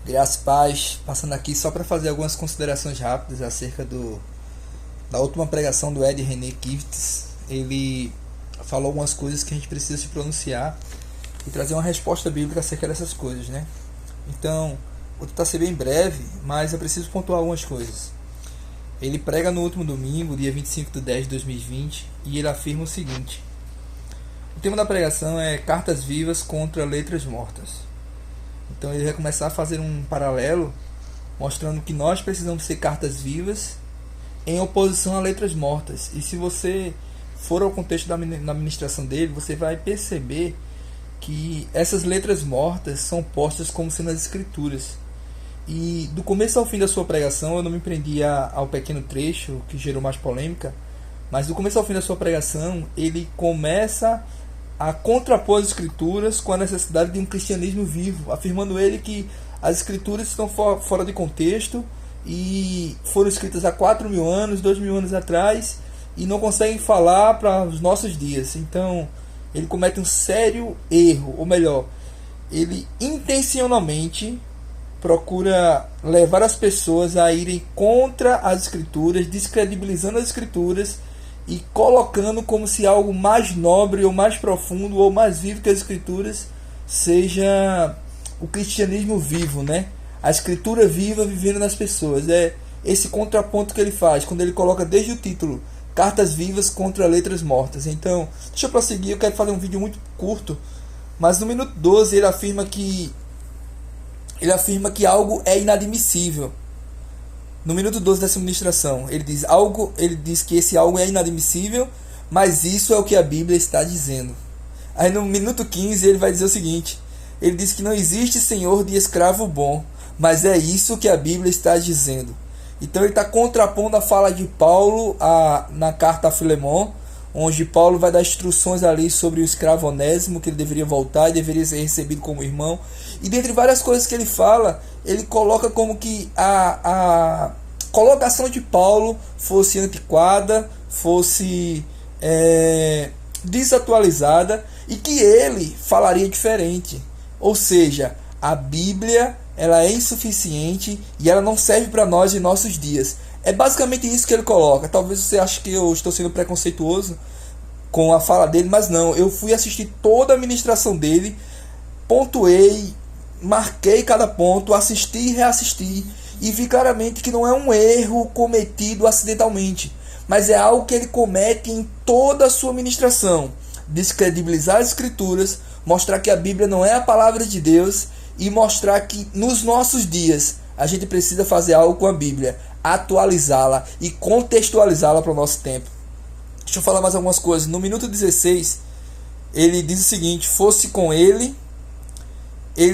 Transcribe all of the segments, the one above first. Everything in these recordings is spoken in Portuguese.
Graças e paz, passando aqui só para fazer algumas considerações rápidas acerca da última pregação do Ed René Kivitz. Ele falou algumas coisas que a gente precisa se pronunciar e trazer uma resposta bíblica acerca dessas coisas, né? Então, vou tentar ser bem breve, mas eu preciso pontuar algumas coisas. Ele prega no último domingo, dia 25/10/2020, e ele afirma o seguinte: o tema da pregação é Cartas Vivas contra Letras Mortas. Então ele vai começar a fazer um paralelo, mostrando que nós precisamos ser cartas vivas em oposição a letras mortas. E se você for ao contexto da ministração dele, você vai perceber que essas letras mortas são postas como sendo as escrituras. E do começo ao fim da sua pregação, eu não me prendi ao pequeno trecho que gerou mais polêmica, mas do começo ao fim da sua pregação, ele começa a contrapor as escrituras com a necessidade de um cristianismo vivo, afirmando ele que as escrituras estão fora de contexto e foram escritas há 4.000 anos, 2.000 anos atrás, e não conseguem falar para os nossos dias. Então ele comete um sério erro, ou melhor, ele intencionalmente procura levar as pessoas a irem contra as escrituras, descredibilizando as escrituras e colocando como se algo mais nobre ou mais profundo ou mais vivo que as escrituras seja o cristianismo vivo, né? A escritura viva vivendo nas pessoas. É esse contraponto que ele faz quando ele coloca desde o título Cartas Vivas contra Letras Mortas. Então, deixa eu prosseguir, eu quero fazer um vídeo muito curto, mas no minuto 12 ele afirma que algo é inadmissível. No minuto 12 dessa ministração, ele diz que esse algo é inadmissível, mas isso é o que a Bíblia está dizendo. Aí no minuto 15 ele vai dizer o seguinte: ele diz que não existe senhor de escravo bom, mas é isso que a Bíblia está dizendo. Então ele está contrapondo a fala de Paulo na carta a Filemon, onde Paulo vai dar instruções ali sobre o escravo Onésimo, que ele deveria voltar e deveria ser recebido como irmão. E dentre várias coisas que ele fala, ele coloca como que a colocação de Paulo fosse antiquada, fosse desatualizada, e que ele falaria diferente. Ou seja, a Bíblia ela é insuficiente e ela não serve para nós em nossos dias. É basicamente isso que ele coloca. Talvez você ache que eu estou sendo preconceituoso com a fala dele, mas não. Eu fui assistir toda a ministração dele, pontuei, marquei cada ponto, assisti e reassisti, e vi claramente que não é um erro cometido acidentalmente, mas é algo que ele comete em toda a sua ministração: descredibilizar as escrituras, mostrar que a Bíblia não é a palavra de Deus, e mostrar que nos nossos dias a gente precisa fazer algo com a Bíblia, atualizá-la e contextualizá-la para o nosso tempo. Deixa eu falar mais algumas coisas. No minuto 16, ele diz o seguinte: fosse com ele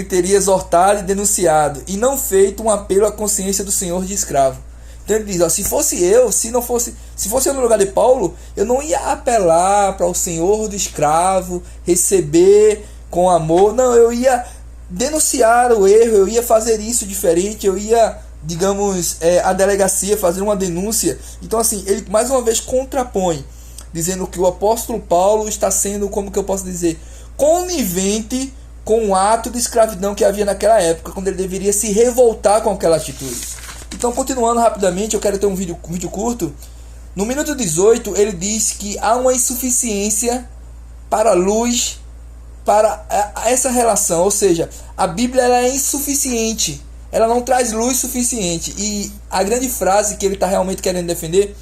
teria exortado e denunciado, e não feito um apelo à consciência do senhor de escravo. Então ele diz, se fosse eu, se fosse eu no lugar de Paulo, eu não ia apelar para o senhor do escravo, receber com amor. Não, eu ia denunciar o erro, eu ia fazer isso diferente, eu ia, digamos, a delegacia fazer uma denúncia. Então assim, ele mais uma vez contrapõe, dizendo que o apóstolo Paulo está sendo, como que eu posso dizer, conivente com o ato de escravidão que havia naquela época, quando ele deveria se revoltar com aquela atitude. Então, continuando rapidamente, eu quero ter um vídeo curto. No minuto 18, ele diz que há uma insuficiência para a luz, para essa relação, ou seja, a Bíblia ela é insuficiente, ela não traz luz suficiente. E a grande frase que ele está realmente querendo defender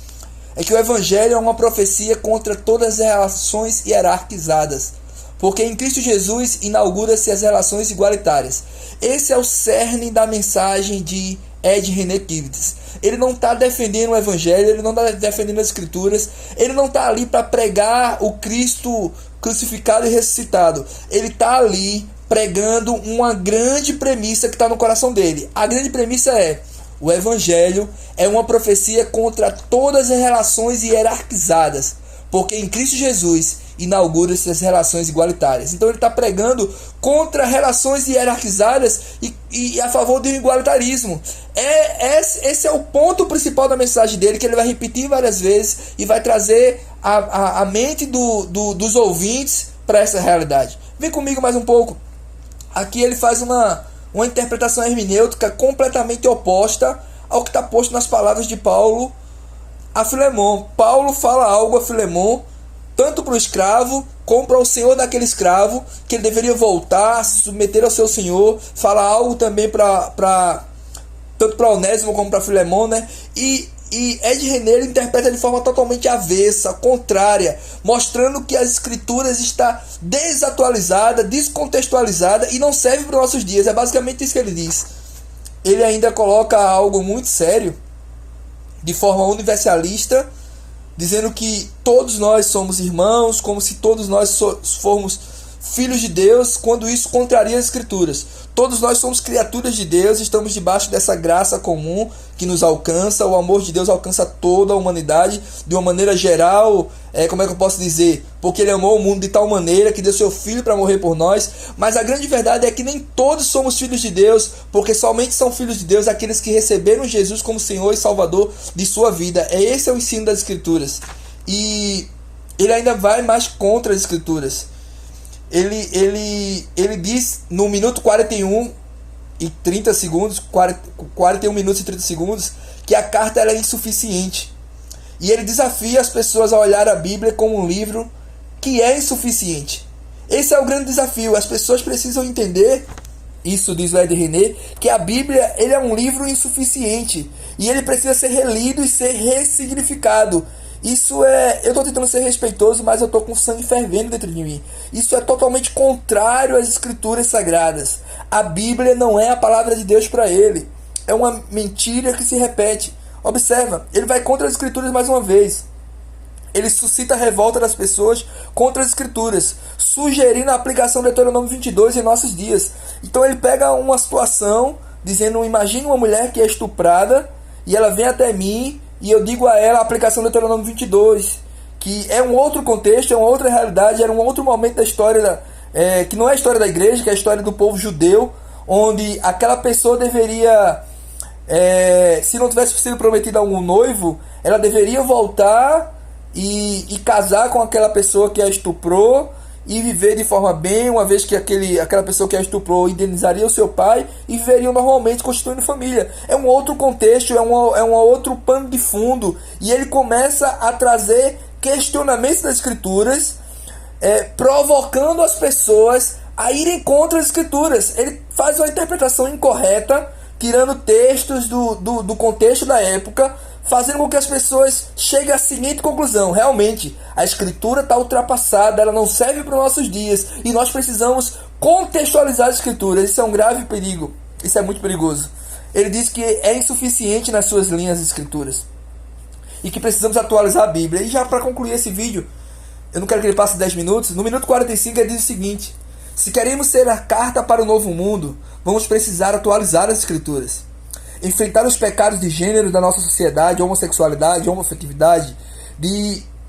é que o Evangelho é uma profecia contra todas as relações hierarquizadas, porque em Cristo Jesus inaugura-se as relações igualitárias. Esse é o cerne da mensagem de Ed René Kivitz. Ele não está defendendo o Evangelho, ele não está defendendo as Escrituras, ele não está ali para pregar o Cristo crucificado e ressuscitado. Ele está ali pregando uma grande premissa que está no coração dele. A grande premissa é: o Evangelho é uma profecia contra todas as relações hierarquizadas, porque em Cristo Jesus inaugura-se as relações igualitárias. Então ele está pregando contra relações hierarquizadas e a favor do igualitarismo. Esse é o ponto principal da mensagem dele, que ele vai repetir várias vezes e vai trazer a mente dos ouvintes para essa realidade. Vem comigo mais um pouco. Aqui ele faz uma uma interpretação hermenêutica completamente oposta ao que está posto nas palavras de Paulo a Filemon. Paulo fala algo a Filemon, tanto para o escravo como para o senhor daquele escravo, que ele deveria voltar, se submeter ao seu senhor. Fala algo também tanto para Onésimo como para Filemon, né? E Ed René ele interpreta de forma totalmente avessa, contrária, mostrando que as escrituras está desatualizada, descontextualizada e não serve para os nossos dias. É basicamente isso que ele diz. Ele ainda coloca algo muito sério, de forma universalista, dizendo que todos nós somos irmãos, como se todos nós formos filhos de Deus, quando isso contraria as escrituras. Todos nós somos criaturas de Deus, estamos debaixo dessa graça comum que nos alcança. O amor de Deus alcança toda a humanidade de uma maneira geral. Como é que eu posso dizer? Porque ele amou o mundo de tal maneira que deu seu filho para morrer por nós. Mas a grande verdade é que nem todos somos filhos de Deus, porque somente são filhos de Deus aqueles que receberam Jesus como Senhor e Salvador de sua vida. Esse é o ensino das escrituras. E ele ainda vai mais contra as escrituras. Ele diz no minuto 41 e 30 segundos, 41 minutos e 30 segundos, que a carta ela é insuficiente. E ele desafia as pessoas a olhar a Bíblia como um livro que é insuficiente. Esse é o grande desafio. As pessoas precisam entender, isso diz o Ed René, que a Bíblia ele é um livro insuficiente. E ele precisa ser relido e ser ressignificado. Isso é... Eu estou tentando ser respeitoso, mas eu estou com sangue fervendo dentro de mim. Isso é totalmente contrário às escrituras sagradas. A Bíblia não é a palavra de Deus para ele. É uma mentira que se repete. Observa, ele vai contra as escrituras mais uma vez. Ele suscita a revolta das pessoas contra as escrituras, sugerindo a aplicação do Deuteronômio 22 em nossos dias. Então ele pega uma situação, dizendo, imagine uma mulher que é estuprada, e ela vem até mim, e eu digo a ela a aplicação do Deuteronômio 22, que é um outro contexto, é uma outra realidade, era um outro momento da história, que não é a história da igreja, que é a história do povo judeu, onde aquela pessoa deveria, se não tivesse sido prometida a um noivo, ela deveria voltar e casar com aquela pessoa que a estuprou, e viver de forma bem, uma vez que aquela pessoa que a estuprou indenizaria o seu pai e viveriam normalmente constituindo família. É um outro contexto, é um outro pano de fundo, e ele começa a trazer questionamentos das escrituras, provocando as pessoas a irem contra as escrituras. Ele faz uma interpretação incorreta, tirando textos do contexto da época, fazendo com que as pessoas cheguem à seguinte conclusão: realmente, a escritura está ultrapassada, ela não serve para os nossos dias, e nós precisamos contextualizar as escrituras. Isso é um grave perigo, isso é muito perigoso. Ele diz que é insuficiente nas suas linhas as escrituras, e que precisamos atualizar a Bíblia. E já para concluir esse vídeo, eu não quero que ele passe 10 minutos, no minuto 45 ele diz o seguinte: se queremos ser a carta para o novo mundo, vamos precisar atualizar as escrituras. Enfrentar os pecados de gênero da nossa sociedade, homossexualidade, homoafetividade,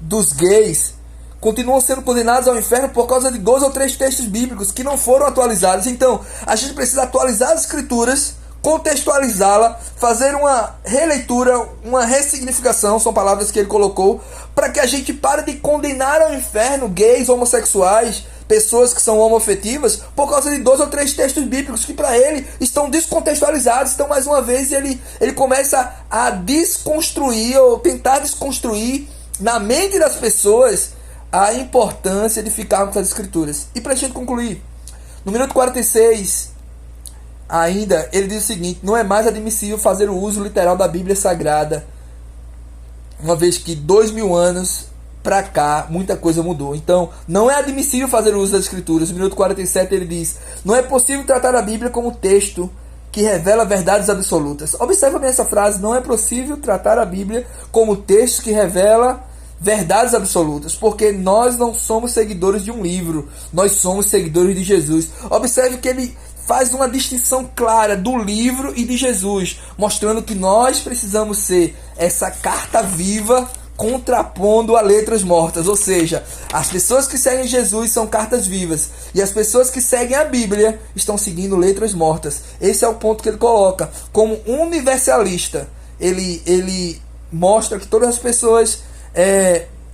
dos gays, continuam sendo condenados ao inferno por causa de 2 ou 3 textos bíblicos que não foram atualizados. Então, a gente precisa atualizar as escrituras, contextualizá-la, fazer uma releitura, uma ressignificação, são palavras que ele colocou, para que a gente pare de condenar ao inferno gays, homossexuais, pessoas que são homoafetivas, por causa de 2 ou 3 textos bíblicos que para ele estão descontextualizados. Então, mais uma vez, ele começa a desconstruir, ou tentar desconstruir na mente das pessoas a importância de ficarmos com as escrituras. E para a gente concluir, no minuto 46, ainda, ele diz o seguinte: não é mais admissível fazer o uso literal da Bíblia Sagrada, uma vez que 2000 anos para cá, muita coisa mudou. Então, não é admissível fazer uso das escrituras. No minuto 47 ele diz: não é possível tratar a Bíblia como texto que revela verdades absolutas. Observa bem essa frase: não é possível tratar a Bíblia como texto que revela verdades absolutas, porque nós não somos seguidores de um livro, nós somos seguidores de Jesus. Observe que ele faz uma distinção clara do livro e de Jesus, mostrando que nós precisamos ser essa carta viva contrapondo a letras mortas. Ou seja, as pessoas que seguem Jesus são cartas vivas, e as pessoas que seguem a Bíblia estão seguindo letras mortas. Esse é o ponto que ele coloca. Como universalista, ele mostra que todas as pessoas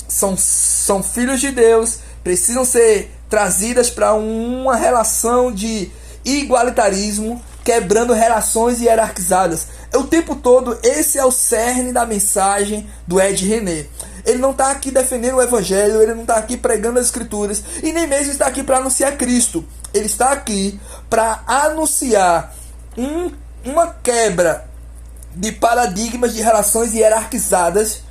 são filhos de Deus, precisam ser trazidas para uma relação de igualitarismo, quebrando relações hierarquizadas. O tempo todo, esse é o cerne da mensagem do Ed René. Ele não está aqui defendendo o evangelho, ele não está aqui pregando as escrituras, e nem mesmo está aqui para anunciar Cristo. Ele está aqui para anunciar uma quebra de paradigmas de relações hierarquizadas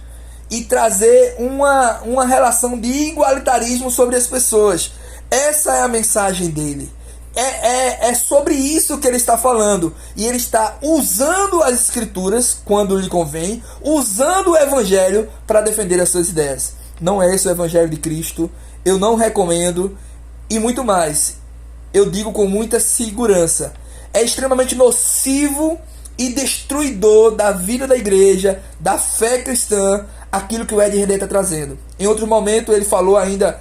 e trazer uma relação de igualitarismo sobre as pessoas. Essa é a mensagem dele. É sobre isso que ele está falando. E ele está usando as escrituras quando lhe convém, usando o evangelho para defender as suas ideias. Não é esse o evangelho de Cristo. Eu não recomendo. E muito mais, eu digo com muita segurança, é extremamente nocivo e destruidor da vida da igreja, da fé cristã, aquilo que o Ed René está trazendo. Em outro momento ele falou ainda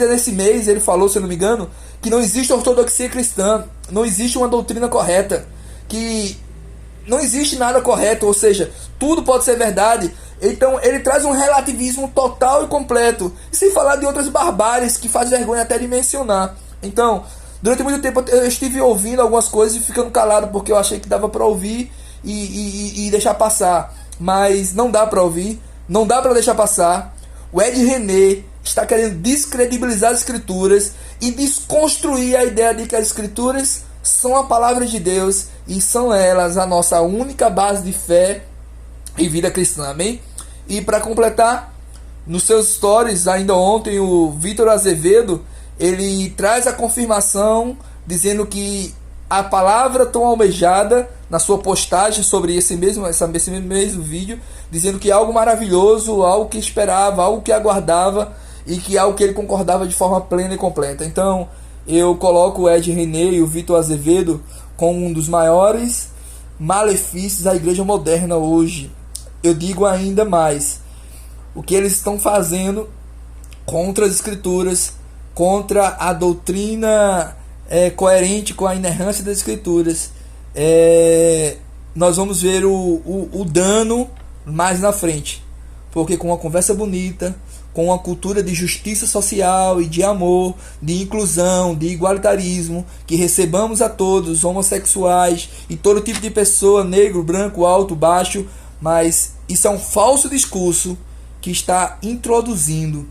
nesse mês, ele falou, se eu não me engano, que não existe ortodoxia cristã, não existe uma doutrina correta, que não existe nada correto, ou seja, tudo pode ser verdade. Então ele traz um relativismo total e completo, e sem falar de outras barbáries que faz vergonha até de mencionar. Então, durante muito tempo eu estive ouvindo algumas coisas e ficando calado, porque eu achei que dava para ouvir e deixar passar, mas não dá para ouvir, não dá para deixar passar. O Ed René está querendo descredibilizar as escrituras e desconstruir a ideia de que as escrituras são a palavra de Deus e são elas a nossa única base de fé e vida cristã, amém? E para completar, nos seus stories, ainda ontem, o Vitor Azevedo, ele traz a confirmação dizendo que a palavra tão almejada, na sua postagem sobre esse mesmo vídeo, dizendo que é algo maravilhoso, algo que esperava, algo que aguardava e que é algo que ele concordava de forma plena e completa. Então eu coloco o Ed René e o Vitor Azevedo como um dos maiores malefícios da igreja moderna hoje. Eu digo ainda mais, o que eles estão fazendo contra as escrituras, contra a doutrina coerente com a inerrância das escrituras, nós vamos ver o dano mais na frente, porque com uma conversa bonita, com uma cultura de justiça social e de amor, de inclusão, de igualitarismo, que recebamos a todos, homossexuais e todo tipo de pessoa, negro, branco, alto, baixo, mas isso é um falso discurso que está introduzindo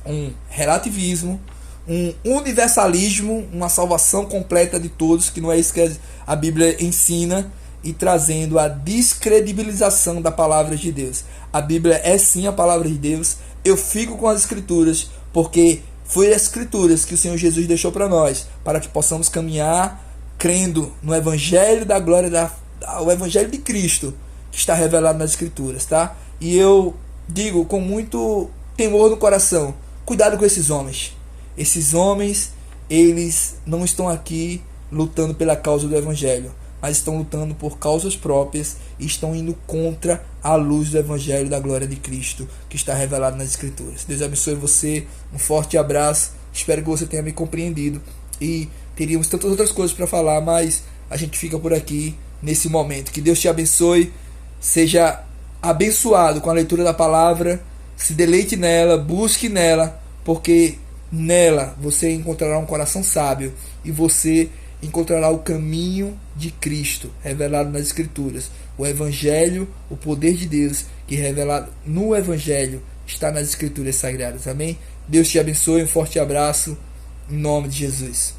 um relativismo, um universalismo, uma salvação completa de todos, que não é isso que a Bíblia ensina, e trazendo a descredibilização da palavra de Deus. A Bíblia é sim a palavra de Deus. Eu fico com as escrituras, porque foi as escrituras que o Senhor Jesus deixou para nós, para que possamos caminhar crendo no evangelho da glória, o evangelho de Cristo, que está revelado nas escrituras, tá? E eu digo com muito temor no coração, cuidado com esses homens. Esses homens, eles não estão aqui lutando pela causa do evangelho, mas estão lutando por causas próprias e estão indo contra a luz do evangelho da glória de Cristo, que está revelado nas escrituras. Deus abençoe você, um forte abraço, espero que você tenha me compreendido, e teríamos tantas outras coisas para falar, mas a gente fica por aqui nesse momento. Que Deus te abençoe, seja abençoado com a leitura da palavra, se deleite nela, busque nela, porque nela você encontrará um coração sábio e você encontrará o caminho de Cristo revelado nas escrituras. O evangelho, o poder de Deus que é revelado no evangelho está nas escrituras sagradas. Amém? Deus te abençoe, um forte abraço em nome de Jesus.